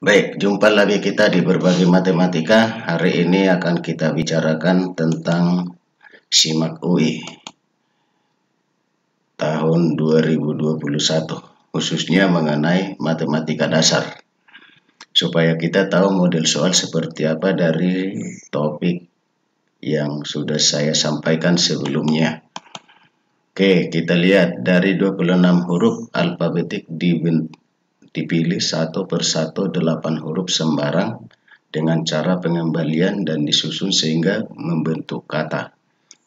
Baik, jumpa lagi kita di Berbagi Matematika. Hari ini akan kita bicarakan tentang SIMAK UI tahun 2021, khususnya mengenai matematika dasar. Supaya kita tahu model soal seperti apa dari topik yang sudah saya sampaikan sebelumnya. Oke, kita lihat dari 26 huruf alfabetik dipilih satu persatu 8 huruf sembarang dengan cara pengembalian dan disusun sehingga membentuk kata.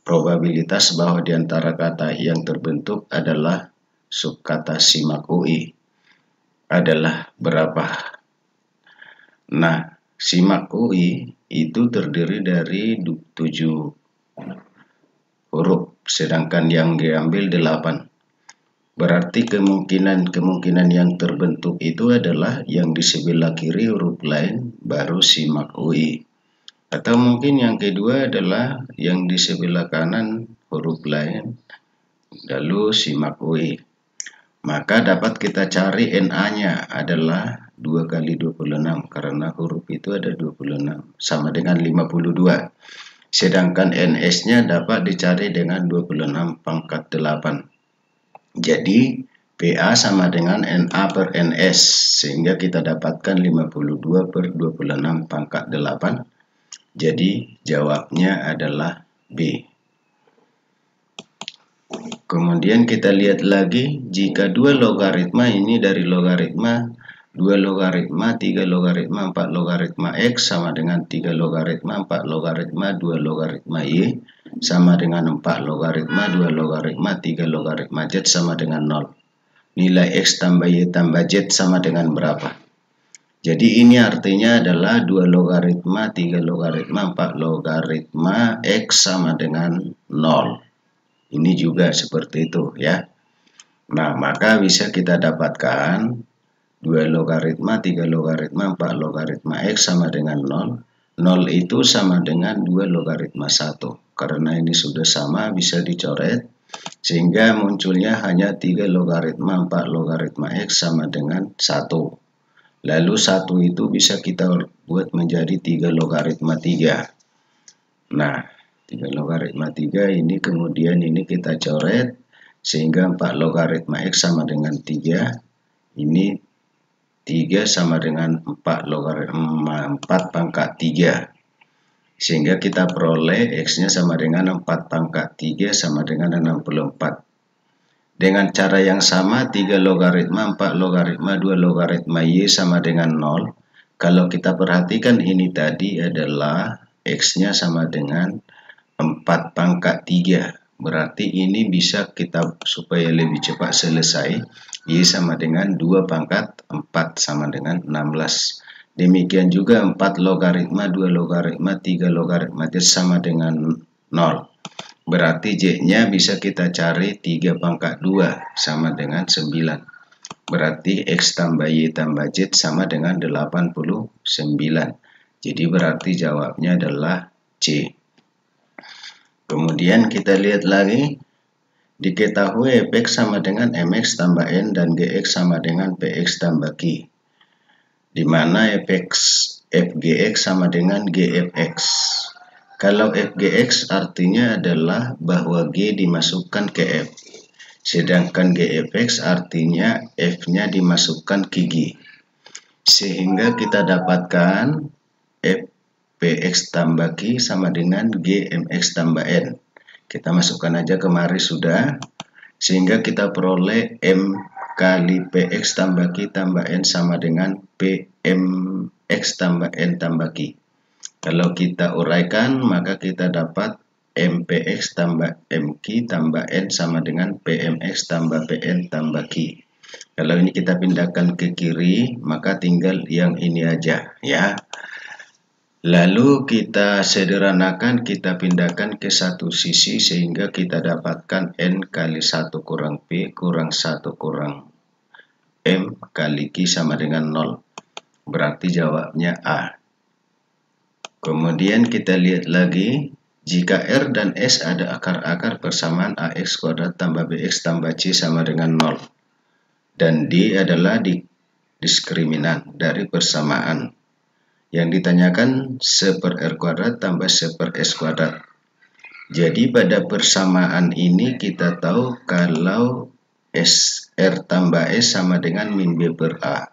Probabilitas bahwa di antara kata yang terbentuk adalah subkata SIMAK UI adalah berapa? Nah, SIMAK UI itu terdiri dari 7 huruf, sedangkan yang diambil 8. Berarti kemungkinan yang terbentuk itu adalah yang di sebelah kiri huruf lain baru SIMAK UI. Atau mungkin yang kedua adalah yang di sebelah kanan huruf lain lalu SIMAK UI. Maka dapat kita cari NA-nya adalah 2 kali 26 karena huruf itu ada 26 sama dengan 52. Sedangkan NS-nya dapat dicari dengan 26 pangkat 8. Jadi PA sama dengan NA per NS, sehingga kita dapatkan 52 per 26 pangkat 8. Jadi jawabnya adalah B. Kemudian kita lihat lagi, jika 2 logaritma ini dari logaritma 2 logaritma, 3 logaritma, 4 logaritma X sama dengan 3 logaritma, 4 logaritma, 2 logaritma Y sama dengan 4 logaritma, 2 logaritma, 3 logaritma Z sama dengan 0. Nilai X tambah Y tambah Z sama dengan berapa? Jadi ini artinya adalah 2 logaritma, 3 logaritma, 4 logaritma X sama dengan 0. Ini juga seperti itu ya. Nah, maka bisa kita dapatkan 2 logaritma, 3 logaritma, 4 logaritma X sama dengan 0. 0 itu sama dengan 2 logaritma 1. Karena ini sudah sama, bisa dicoret. Sehingga munculnya hanya 3 logaritma, 4 logaritma X sama dengan 1. Lalu 1 itu bisa kita buat menjadi 3 logaritma 3. Nah, 3 logaritma 3 ini kemudian ini kita coret. Sehingga 4 logaritma X sama dengan 3. Ini 3 sama dengan 4 logaritma 4 pangkat 3. Sehingga kita peroleh X-nya sama dengan 4 pangkat 3 sama dengan 64. Dengan cara yang sama 3 logaritma 4 logaritma 2 logaritma Y sama dengan 0. Kalau kita perhatikan ini tadi adalah X-nya sama dengan 4 pangkat 3. Berarti ini bisa kita supaya lebih cepat selesai. Y sama dengan 2 pangkat 4 sama dengan 16. Demikian juga 4 logaritma 2 logaritma 3 logaritma Z sama dengan 0. Berarti Z-nya bisa kita cari 3 pangkat 2 sama dengan 9. Berarti X tambah Y tambah Z sama dengan 89. Jadi berarti jawabnya adalah C. Kemudian kita lihat lagi. Diketahui Fx sama dengan Mx tambah N dan Gx sama dengan Px tambah Q. Di mana Fgx sama dengan Gfx. Kalau Fgx artinya adalah bahwa G dimasukkan ke F. Sedangkan Gfx artinya F-nya dimasukkan ke G. Sehingga kita dapatkan Fpx tambah Q sama dengan Gmx tambah N. Kita masukkan aja kemari sudah. Sehingga kita peroleh M kali Px tambah Q tambah N sama dengan Pmx tambah N tambah Q. Kalau kita uraikan maka kita dapat Mpx tambah Mq tambah N sama dengan Pmx tambah Pn tambah Q. Kalau ini kita pindahkan ke kiri maka tinggal yang ini aja ya. Lalu kita sederhanakan, kita pindahkan ke satu sisi sehingga kita dapatkan N kali 1 kurang P kurang 1 kurang M kali Q sama dengan 0. Berarti jawabnya A. Kemudian kita lihat lagi, jika R dan S ada akar-akar persamaan AX kuadrat tambah BX tambah C sama dengan 0. Dan D adalah diskriminan dari persamaan. Yang ditanyakan 1/R² tambah 1/S². Jadi pada persamaan ini kita tahu kalau R tambah S sama dengan min B per A.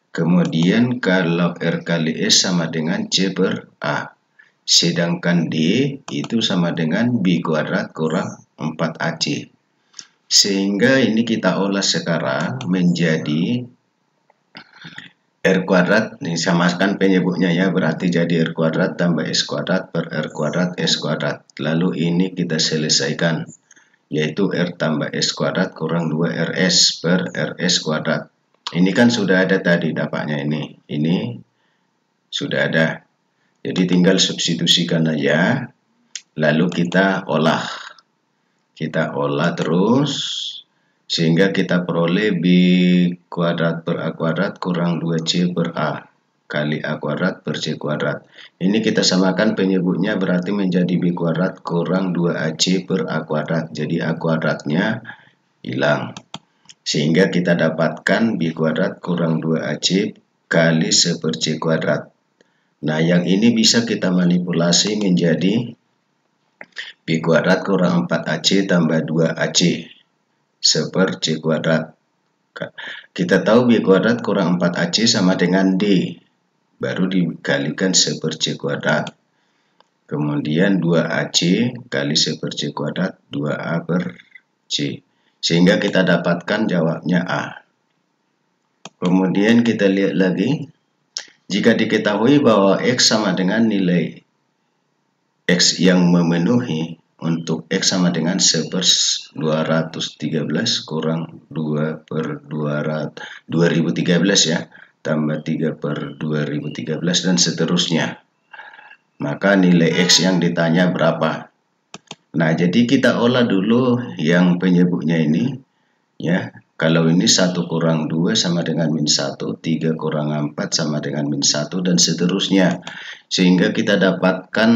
Kemudian kalau R kali S sama dengan C per A. Sedangkan D itu sama dengan B² kurang 4AC. Sehingga ini kita olah sekarang menjadi R², ini samakan penyebutnya ya, berarti jadi R² tambah S² per R² S². Lalu ini kita selesaikan, yaitu R tambah S² kurang 2RS per RS². Ini kan sudah ada tadi dapatnya ini sudah ada. Jadi tinggal substitusikan aja, lalu kita olah. Kita olah terus, sehingga kita peroleh B² per A² kurang 2C per A kali A² per C². Ini kita samakan penyebutnya berarti menjadi B² kurang 2AC per A². Jadi A²-nya hilang. Sehingga kita dapatkan B² kurang 2AC kali 1 per C². Nah, yang ini bisa kita manipulasi menjadi B² kurang 4AC tambah 2AC 1 per C². Kita tahu B² kurang 4AC sama dengan D. Baru dikalikan 1 per C². Kemudian 2AC kali 1 per C², 2A per C. Sehingga kita dapatkan jawabnya A. Kemudian kita lihat lagi. Jika diketahui bahwa X sama dengan nilai X yang memenuhi, untuk X sama dengan 1 per 213 kurang 2 per 2013 ya, tambah 3 per 2013 dan seterusnya. Maka nilai X yang ditanya berapa? Nah, jadi kita olah dulu yang penyebutnya ini ya. Kalau ini 1 kurang 2 sama dengan min 1, 3 kurang 4 sama dengan min 1, dan seterusnya. Sehingga kita dapatkan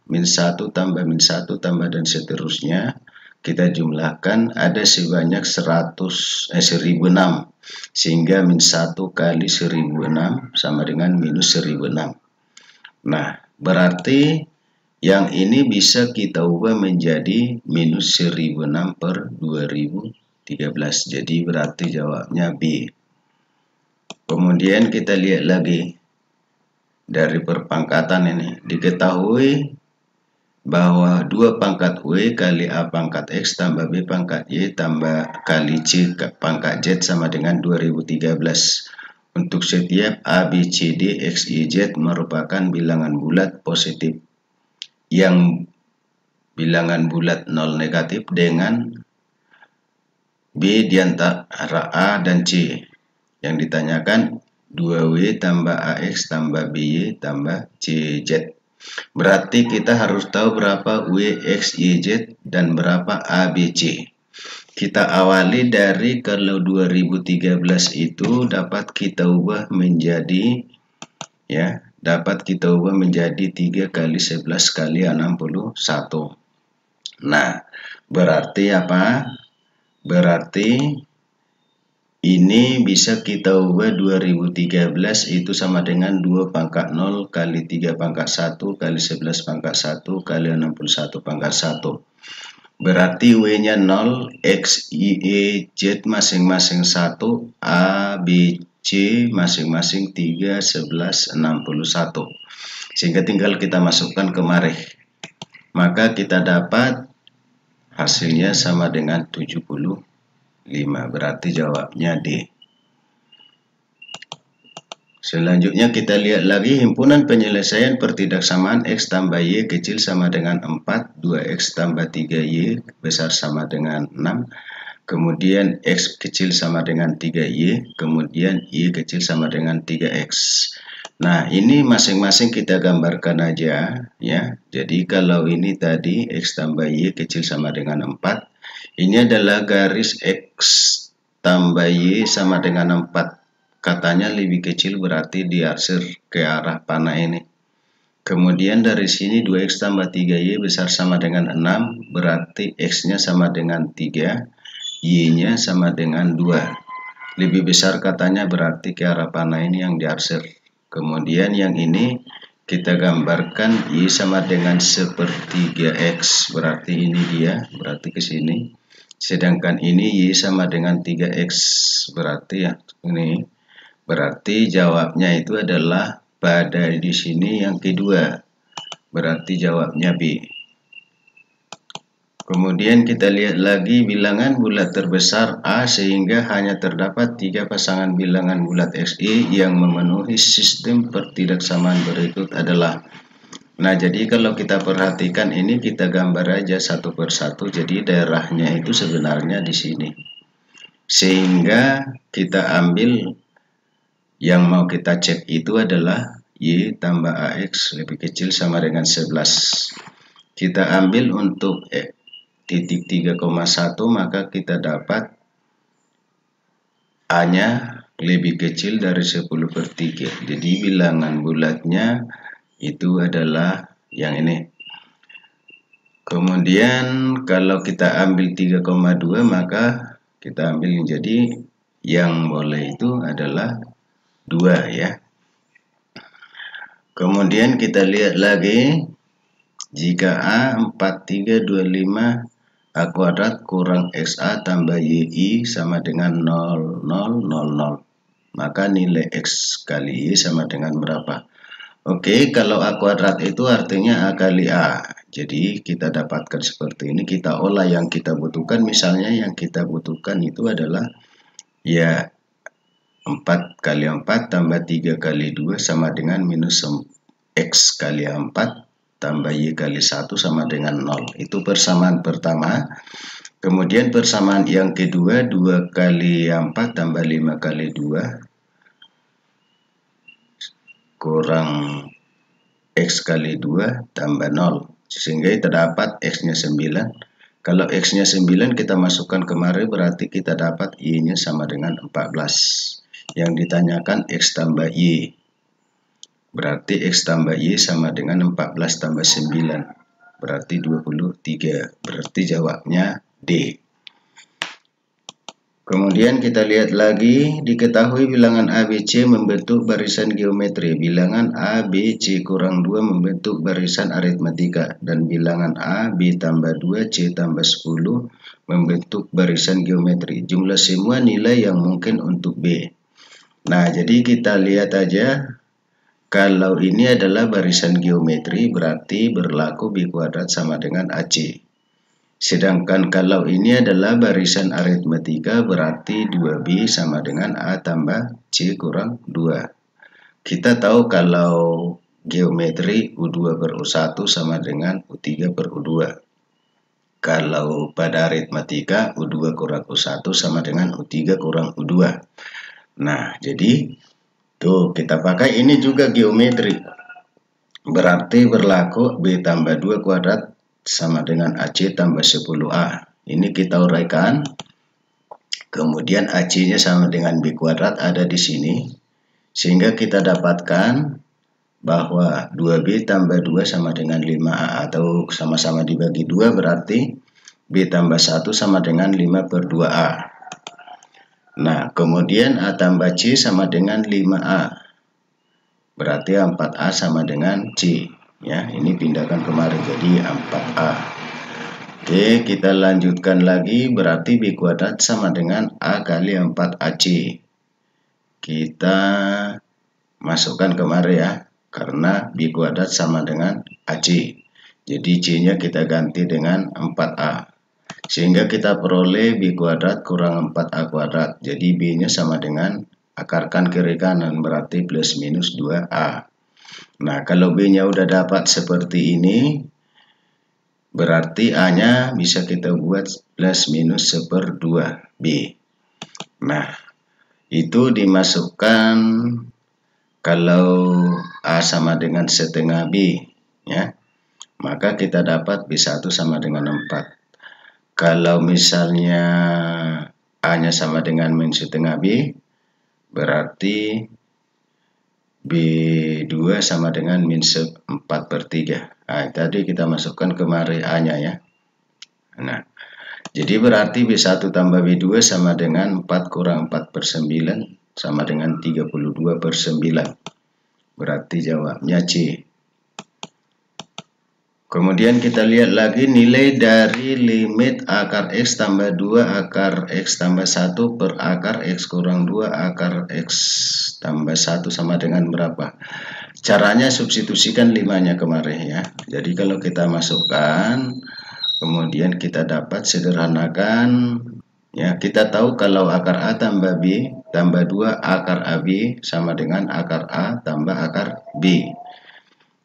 min 1 tambah min 1 tambah dan seterusnya. Kita jumlahkan ada sebanyak 1006. Sehingga min 1 kali 1006 sama dengan minus 1006. Nah, berarti yang ini bisa kita ubah menjadi minus 1006 per 2013. Jadi berarti jawabnya B. Kemudian kita lihat lagi dari perpangkatan ini. Diketahui bahwa 2 pangkat W kali A pangkat X tambah B pangkat Y tambah kali C pangkat Z sama dengan 2013. Untuk setiap A, B, C, D, X, Y, Z merupakan bilangan bulat positif. Yang bilangan bulat 0 negatif dengan B di antara A dan C. Yang ditanyakan 2W tambah AX tambah BY tambah CZ. Berarti kita harus tahu berapa W, X, Y, Z dan berapa A, B, C. Kita awali dari kalau 2013 itu dapat kita ubah menjadi 3 kali 11 kali 61. Nah, berarti apa? Berarti ini bisa kita ubah 2013 itu sama dengan 2 pangkat 0 kali 3 pangkat 1 kali 11 pangkat 1 kali 61 pangkat 1. Berarti W-nya 0, X, Y, Z masing-masing 1, A, B, C masing-masing 3, 11, 61. Sehingga tinggal kita masukkan kemari. Maka kita dapat hasilnya sama dengan 75. Berarti jawabnya D. Selanjutnya kita lihat lagi himpunan penyelesaian pertidaksamaan X tambah Y kecil sama dengan 4, 2X tambah 3Y besar sama dengan 6, kemudian X kecil sama dengan 3Y, kemudian Y kecil sama dengan 3X. Nah, ini masing-masing kita gambarkan aja ya. Jadi kalau ini tadi X tambah Y kecil sama dengan 4, ini adalah garis X tambah Y sama dengan 4. Katanya lebih kecil berarti diarsir ke arah panah ini. Kemudian dari sini 2X tambah 3Y besar sama dengan 6, berarti X-nya sama dengan 3, Y-nya sama dengan 2. lebih besar katanya, berarti ke arah panah ini yang diarsir. Kemudian yang ini kita gambarkan Y sama dengan sepertiga X, berarti ini dia, berarti ke sini. Sedangkan ini Y sama dengan 3X, berarti ya ini. Berarti jawabnya itu adalah pada di sini yang kedua. Berarti jawabnya B. Kemudian kita lihat lagi bilangan bulat terbesar A sehingga hanya terdapat 3 pasangan bilangan bulat XY yang memenuhi sistem pertidaksamaan berikut adalah. Nah, jadi kalau kita perhatikan ini kita gambar aja satu persatu. Jadi daerahnya itu sebenarnya di sini. Sehingga kita ambil yang mau kita cek itu adalah Y tambah AX lebih kecil sama dengan 11. Kita ambil untuk titik 3,1, maka kita dapat A-nya lebih kecil dari 10/3. Jadi bilangan bulatnya itu adalah yang ini. Kemudian kalau kita ambil 3,2, maka kita ambil jadi yang boleh itu adalah 2 ya. Kemudian kita lihat lagi, jika A 4325 A kuadrat kurang XA tambah YI sama dengan 0, 0, 0, 0. Maka nilai X kali Y sama dengan berapa? Oke, kalau A kuadrat itu artinya A kali A. Jadi kita dapatkan seperti ini, kita olah yang kita butuhkan. Misalnya yang kita butuhkan itu adalah ya 4 kali 4 tambah 3 kali 2 sama dengan minus X kali 4 tambah Y kali 1 sama dengan 0. Itu persamaan pertama. Kemudian persamaan yang kedua, 2 kali 4 tambah 5 kali 2 kurang X kali 2 tambah 0. Sehingga terdapat X-nya 9. Kalau X-nya 9 kita masukkan kemari, berarti kita dapat Y-nya sama dengan 14. Yang ditanyakan X tambah Y. Berarti X tambah Y sama dengan 14 tambah 9. Berarti 23. Berarti jawabnya D. Kemudian kita lihat lagi, diketahui bilangan ABC membentuk barisan geometri. Bilangan A, B, C kurang 2 membentuk barisan aritmatika. Dan bilangan A, B tambah 2, C tambah 10 membentuk barisan geometri. Jumlah semua nilai yang mungkin untuk B. Nah, jadi kita lihat aja. Kalau ini adalah barisan geometri, berarti berlaku B kuadrat sama dengan AC. Sedangkan kalau ini adalah barisan aritmatika, berarti 2B sama dengan A tambah C kurang 2. Kita tahu kalau geometri U2 per U1 sama dengan U3 per U2. Kalau pada aritmatika U2 kurang U1 sama dengan U3 kurang U2. Nah, jadi tuh, kita pakai ini juga geometri. Berarti berlaku B tambah 2 kuadrat sama dengan AC tambah 10A. Ini kita uraikan. Kemudian AC-nya sama dengan B kuadrat ada di sini. Sehingga kita dapatkan bahwa 2B tambah 2 sama dengan 5A. Atau sama-sama dibagi 2 berarti B tambah 1 sama dengan 5 per 2A. Nah, kemudian A tambah C sama dengan 5A. Berarti 4A sama dengan C. Ya, ini pindahkan kemari jadi 4A. Oke, kita lanjutkan lagi. Berarti B kuadrat sama dengan A kali 4AC. Kita masukkan kemari ya. Karena B kuadrat sama dengan AC. Jadi C-nya kita ganti dengan 4A. Sehingga kita peroleh B kuadrat kurang 4A kuadrat. Jadi B-nya sama dengan akarkan kiri kanan, berarti plus minus 2A. Nah, kalau B-nya udah dapat seperti ini, berarti A-nya bisa kita buat plus minus 1/2B. Nah, itu dimasukkan kalau A sama dengan setengah B, ya. Maka kita dapat B1 sama dengan 4. Kalau misalnya A-nya sama dengan min setengah B, berarti B2 sama dengan min 4/3. Nah, tadi kita masukkan kemari A-nya ya. Nah, Jadi berarti B1 tambah B2 sama dengan 4 kurang 4 per 9 sama dengan 32 per 9. Berarti jawabnya C. Kemudian kita lihat lagi nilai dari limit akar X tambah 2 akar X tambah 1 per akar X kurang 2 akar X tambah 1 sama dengan berapa? Caranya substitusikan 5-nya kemarin ya. Jadi kalau kita masukkan, kemudian kita dapat sederhanakan. Ya, kita tahu kalau akar A tambah B tambah 2 akar AB sama dengan akar A tambah akar B.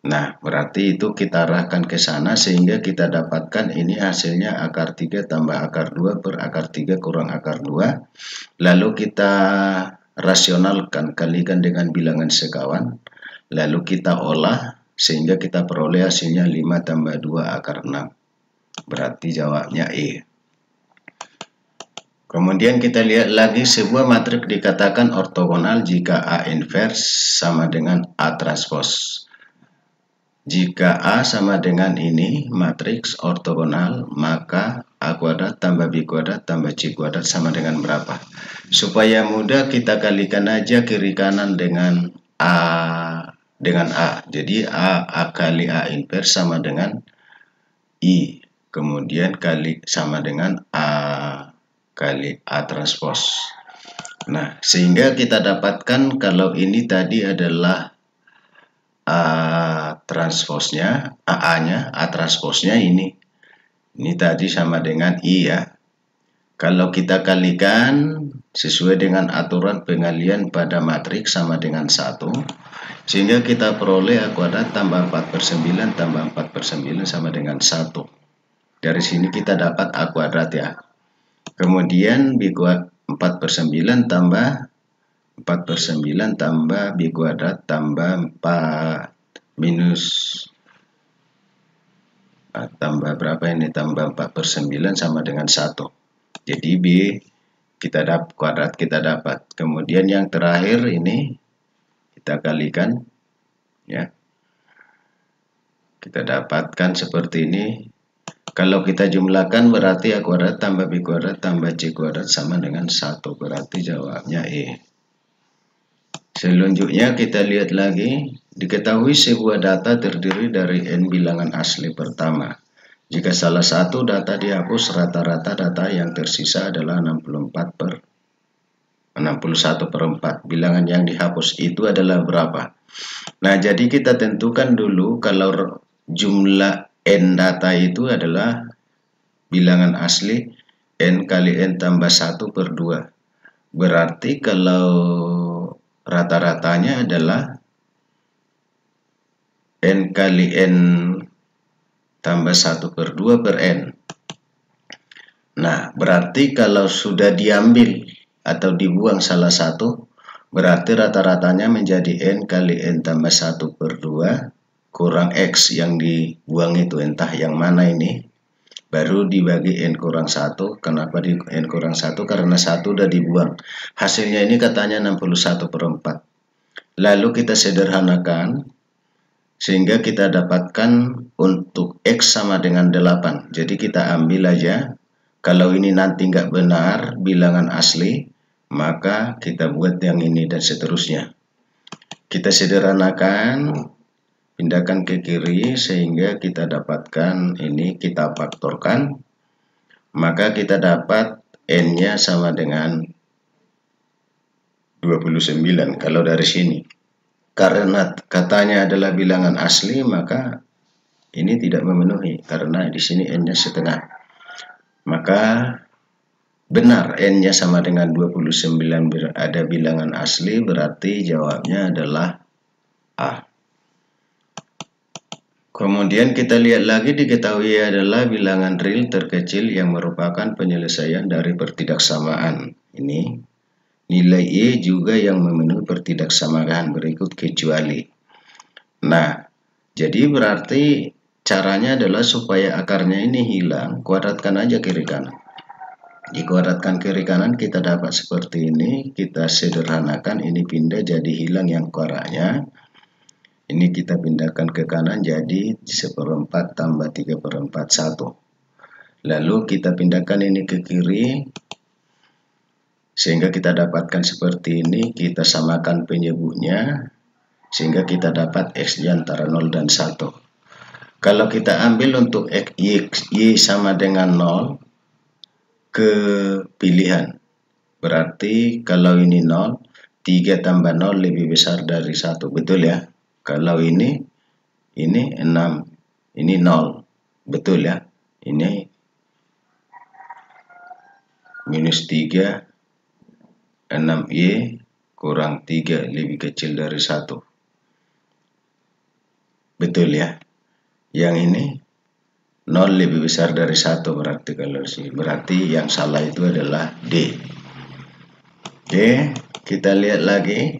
Nah, berarti itu kita arahkan ke sana sehingga kita dapatkan ini hasilnya akar 3 tambah akar 2 per akar 3 kurang akar 2. Lalu kita rasionalkan, kalikan dengan bilangan sekawan. Lalu kita olah sehingga kita peroleh hasilnya 5 tambah 2 akar 6. Berarti jawabnya E. Kemudian kita lihat lagi sebuah matriks dikatakan ortogonal jika A inverse sama dengan A transpose. Jika A sama dengan ini, matriks ortogonal, maka A kuadrat tambah B kuadrat tambah C kuadrat sama dengan berapa? Supaya mudah kita kalikan aja kiri kanan dengan A. Jadi A kali A inverse sama dengan I. Kemudian kali sama dengan A kali A transpose. Nah, sehingga kita dapatkan kalau ini tadi adalah A transposnya, AA-nya, A transposnya ini tadi sama dengan I ya. Kalau kita kalikan sesuai dengan aturan pengalian pada matriks sama dengan 1, sehingga kita peroleh A kuadrat tambah 4 per 9 tambah 4 per 9 sama dengan 1. Dari sini kita dapat A kuadrat ya. Kemudian B kuadrat 4 per 9 tambah 4 per 9 tambah B kuadrat tambah 4 minus tambah berapa ini? Tambah 4 per 9 sama dengan 1. Jadi B kita dapat kuadrat kita dapat. Kemudian yang terakhir ini kita kalikan ya. Kita dapatkan seperti ini. Kalau kita jumlahkan berarti A kuadrat tambah B kuadrat tambah C kuadrat sama dengan 1. Berarti jawabnya E. Selanjutnya kita lihat lagi, diketahui sebuah data terdiri dari N bilangan asli pertama. Jika salah satu data dihapus, rata-rata data yang tersisa adalah 61 per 4. Bilangan yang dihapus itu adalah berapa? Nah, jadi kita tentukan dulu kalau jumlah N data itu adalah bilangan asli N kali N tambah 1 per 2. Berarti kalau rata-ratanya adalah N kali N tambah 1 per 2 per N. Nah, berarti kalau sudah diambil atau dibuang salah satu, berarti rata-ratanya menjadi N kali N tambah 1 per 2 kurang X yang dibuang itu, entah yang mana ini. Baru dibagi N kurang 1. Kenapa di N kurang 1? Karena 1 udah dibuang. Hasilnya ini katanya 61 per 4. Lalu kita sederhanakan sehingga kita dapatkan untuk X sama dengan 8. Jadi kita ambil aja. Kalau ini nanti nggak benar bilangan asli, maka kita buat yang ini dan seterusnya. Kita sederhanakan, pindahkan ke kiri sehingga kita dapatkan ini, kita faktorkan. Maka kita dapat N-nya sama dengan 29 kalau dari sini. Karena katanya adalah bilangan asli, maka ini tidak memenuhi karena di sini N-nya setengah. Maka benar N-nya sama dengan 29 ada bilangan asli, berarti jawabnya adalah A. Kemudian kita lihat lagi, diketahui adalah bilangan real terkecil yang merupakan penyelesaian dari pertidaksamaan. Ini nilai E juga yang memenuhi pertidaksamaan berikut kecuali. Nah, jadi berarti caranya adalah supaya akarnya ini hilang, kuadratkan aja kiri kanan. Dikuadratkan kiri kanan kita dapat seperti ini, kita sederhanakan, ini pindah jadi hilang yang koraknya. Ini kita pindahkan ke kanan jadi 1/4 tambah 3/4 1. Lalu kita pindahkan ini ke kiri, sehingga kita dapatkan seperti ini. Kita samakan penyebutnya, sehingga kita dapat X antara 0 dan 1. Kalau kita ambil untuk X, Y sama dengan 0, ke pilihan. Berarti kalau ini 0, 3 tambah 0 lebih besar dari 1. Betul ya? Kalau ini 6, ini 0. Betul ya? Ini minus 3, 6Y kurang 3 lebih kecil dari 1. Betul ya? Yang ini 0 lebih besar dari 1, berarti kalau sih. Berarti yang salah itu adalah D. Oke, kita lihat lagi.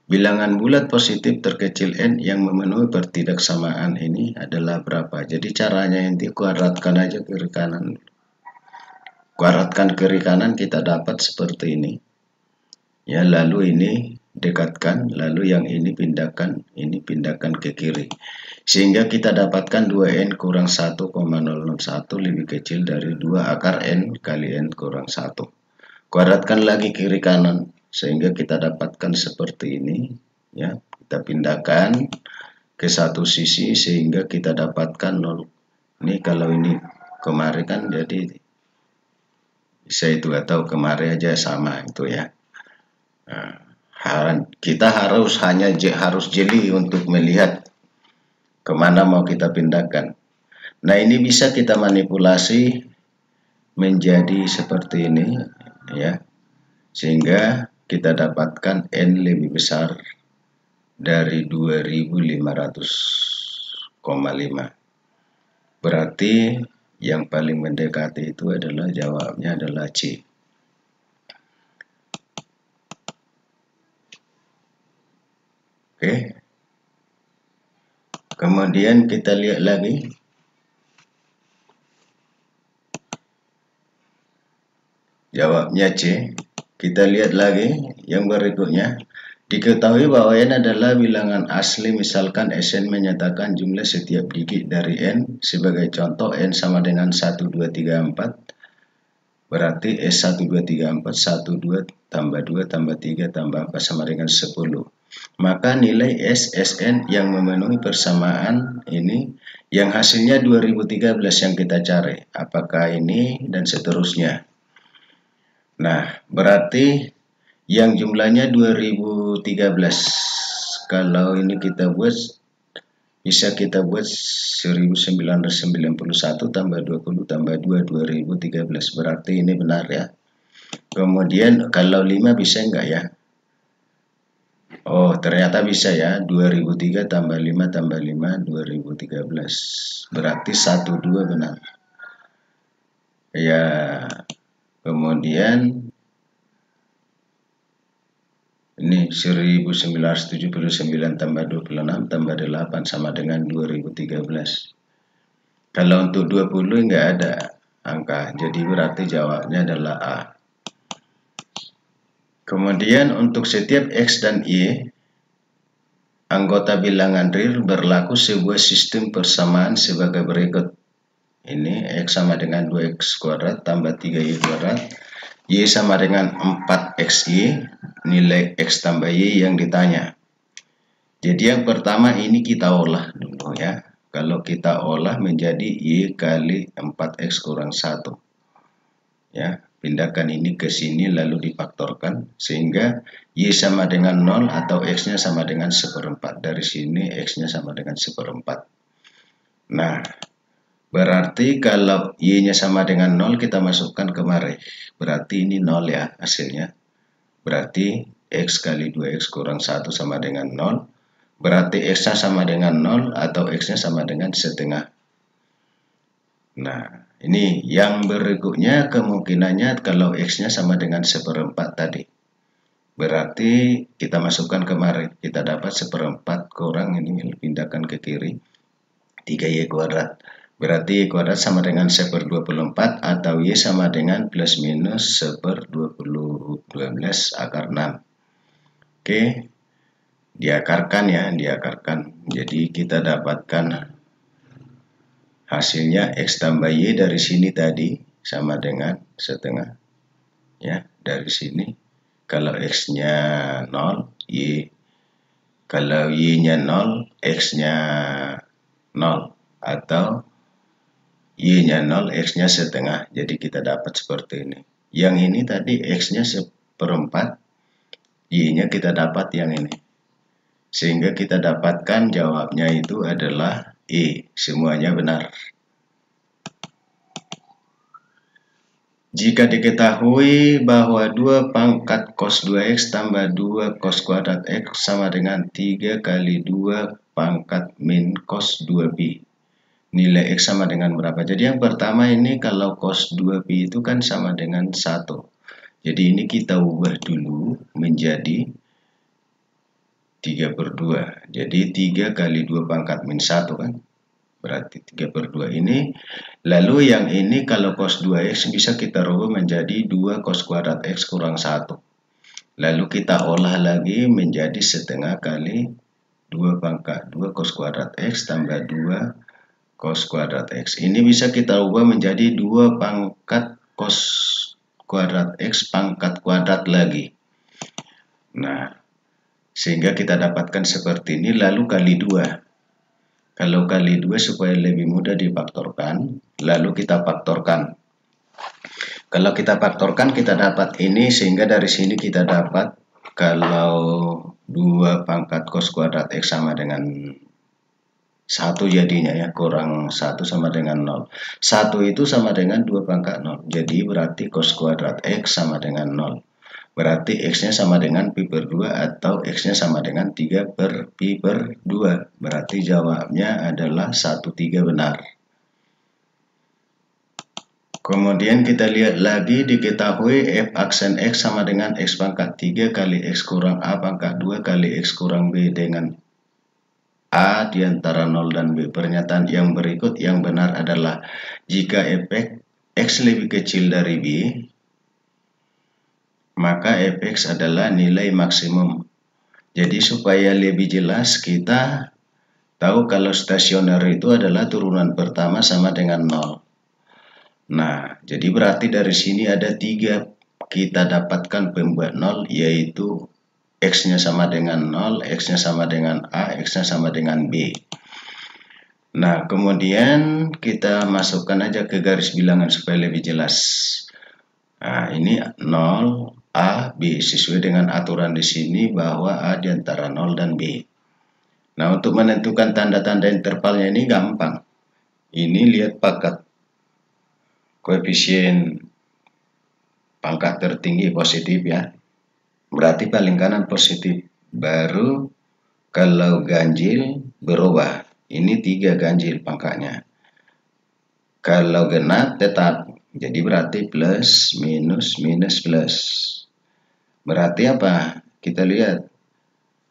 Bilangan bulat positif terkecil n yang memenuhi pertidaksamaan ini adalah berapa? Jadi caranya nanti kuadratkan aja kiri kanan. Kuadratkan kiri kanan, kita dapat seperti ini. Ya, lalu ini dekatkan, lalu yang ini pindahkan ke kiri. Sehingga kita dapatkan 2n kurang 1,001 lebih kecil dari 2 akar n kali n kurang 1. Kuadratkan lagi kiri kanan, sehingga kita dapatkan seperti ini. Ya, kita pindahkan ke satu sisi, sehingga kita dapatkan 0. Ini kalau ini kemari kan jadi bisa itu, atau kemari aja sama itu ya. Nah, kita harus jeli untuk melihat kemana mau kita pindahkan. Nah, ini bisa kita manipulasi menjadi seperti ini ya, sehingga kita dapatkan n lebih besar dari 2500,5. Berarti yang paling mendekati itu adalah jawabnya adalah C. Oke. Kemudian kita lihat lagi. Jawabnya C. Kita lihat lagi yang berikutnya. Diketahui bahwa n adalah bilangan asli, misalkan Sn menyatakan jumlah setiap digit dari n. Sebagai contoh, n sama dengan 1, 2, 3, 4. Berarti S1, 2, 3, 4, 1, 2, tambah 2, tambah 3, tambah 4 sama dengan 10. Maka nilai Sn yang memenuhi persamaan ini, yang hasilnya 2013 yang kita cari. Apakah ini dan seterusnya. Nah, berarti yang jumlahnya 2013. Kalau ini kita buat, bisa kita buat 1991 tambah 20 tambah 2, 2013. Berarti ini benar ya. Kemudian kalau 5 bisa enggak ya? Oh, ternyata bisa ya. 2003 tambah 5 tambah 5, 2013. Berarti 12 benar. Ya, kemudian ini 1979 tambah 26 tambah 8 sama dengan 2013. Kalau untuk 20 enggak ada angka, jadi berarti jawabnya adalah A. Kemudian untuk setiap X dan Y, anggota bilangan real berlaku sebuah sistem persamaan sebagai berikut. Ini X sama dengan 2X kuadrat tambah 3Y kuadrat. Y sama dengan 4XY, nilai X tambah Y yang ditanya. Jadi yang pertama ini kita olah dulu ya. Kalau kita olah menjadi Y kali 4X kurang 1. Ya, pindahkan ini ke sini lalu difaktorkan sehingga Y sama dengan 0 atau X-nya sama dengan 1/4. Dari sini X-nya sama dengan 1/4. Nah, berarti kalau Y-nya sama dengan 0 kita masukkan kemari. Berarti ini 0 ya hasilnya. Berarti X kali 2X kurang 1 sama dengan 0. Berarti X-nya sama dengan 0 atau X-nya sama dengan setengah. Nah, ini yang berikutnya kemungkinannya kalau X-nya sama dengan 1/4 tadi. Berarti kita masukkan kemari. Kita dapat 1/4 kurang ini pindahkan ke kiri. 3Y kuadrat. Berarti Y kuadrat sama dengan 1/24 atau Y sama dengan plus minus 1/12 akar 6. Oke. Diakarkan ya, diakarkan. Jadi kita dapatkan Hasilnya X tambah Y dari sini tadi sama dengan setengah. Ya, dari sini. Kalau X-nya 0, Y. Kalau Y-nya 0, X-nya 0. Atau Y-nya 0, X-nya setengah. Jadi kita dapat seperti ini. Yang ini tadi X-nya seperempat, Y-nya kita dapat yang ini. Sehingga kita dapatkan jawabnya itu adalah E. Semuanya benar. Jika diketahui bahwa 2 pangkat cos 2x tambah 2 cos kuadrat x sama dengan 3 kali 2 pangkat min cos 2pi. Nilai x sama dengan berapa? Jadi yang pertama ini kalau cos 2pi itu kan sama dengan 1. Jadi ini kita ubah dulu menjadi 3/2. Jadi 3 kali 2 pangkat min 1 kan? Berarti 3/2 ini. Lalu yang ini kalau cos 2x bisa kita rubah menjadi 2 cos kuadrat x kurang 1. Lalu kita olah lagi menjadi setengah kali 2 pangkat 2 cos kuadrat x tambah 2 cos kuadrat x. Ini bisa kita ubah menjadi 2 pangkat cos kuadrat x pangkat kuadrat lagi. Nah, sehingga kita dapatkan seperti ini, lalu kali 2. Kalau kali 2 supaya lebih mudah difaktorkan, lalu kita faktorkan. Kalau kita faktorkan kita dapat ini, sehingga dari sini kita dapat kalau 2 pangkat cos kuadrat x sama dengan 1 jadinya ya, kurang 1 sama dengan 0. 1 itu sama dengan 2 pangkat 0. Jadi berarti cos kuadrat x sama dengan 0. Berarti X-nya sama dengan pi/2 atau X-nya sama dengan 3/pi/2. Berarti jawabnya adalah 1/3 benar. Kemudian kita lihat lagi, diketahui f aksen X sama dengan X pangkat 3 kali X kurang A pangkat 2 kali X kurang B dengan A di antara 0 dan B. Pernyataan yang berikut yang benar adalah jika efek X lebih kecil dari B, maka fx adalah nilai maksimum. Jadi supaya lebih jelas kita tahu kalau stasioner itu adalah turunan pertama sama dengan 0. Nah, jadi berarti dari sini ada 3 kita dapatkan pembuat 0, yaitu x-nya sama dengan 0, x-nya sama dengan A, x-nya sama dengan B. Nah, kemudian kita masukkan aja ke garis bilangan supaya lebih jelas. Nah, ini 0, A, B, sesuai dengan aturan di sini bahwa A di antara 0 dan B. Nah, untuk menentukan tanda-tanda intervalnya ini gampang. Ini lihat pangkat koefisien pangkat tertinggi positif ya. Berarti paling kanan positif. Baru kalau ganjil berubah. Ini 3 ganjil pangkatnya. Kalau genap tetap. Jadi berarti plus, minus, minus, plus. Berarti apa? Kita lihat.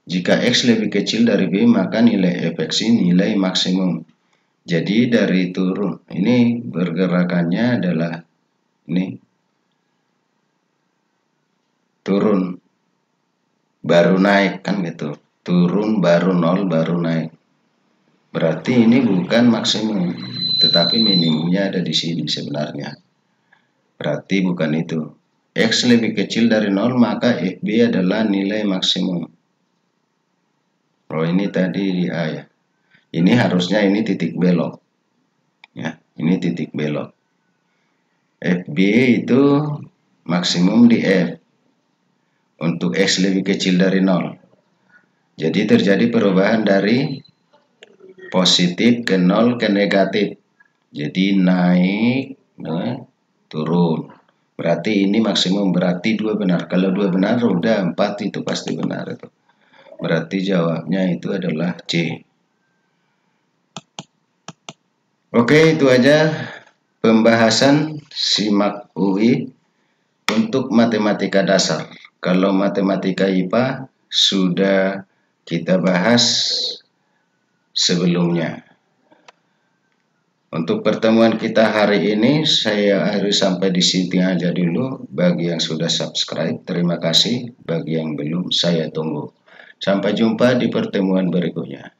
Jika X lebih kecil dari B, maka nilai fx ini nilai maksimum. Jadi dari turun. Ini pergerakannya adalah ini. Turun. Baru naik kan gitu. Turun baru 0 baru naik. Berarti ini bukan maksimum. Tetapi minimumnya ada di sini sebenarnya. Berarti bukan itu. X lebih kecil dari 0, maka FB adalah nilai maksimum. Oh, ini tadi di A ya. Ini harusnya ini titik belok. Ya, ini titik belok. FB itu maksimum di F. Untuk X lebih kecil dari 0. Jadi terjadi perubahan dari positif ke 0 ke negatif. Jadi naik, turun. Berarti ini maksimum, berarti 2 benar. Kalau 2 benar, udah 4 itu pasti benar itu. Berarti jawabnya itu adalah C. Oke, itu aja pembahasan SIMAK UI untuk matematika dasar. Kalau matematika IPA sudah kita bahas sebelumnya. Untuk pertemuan kita hari ini saya harus sampai di sini aja dulu. Bagi yang sudah subscribe, terima kasih. Bagi yang belum, saya tunggu. Sampai jumpa di pertemuan berikutnya.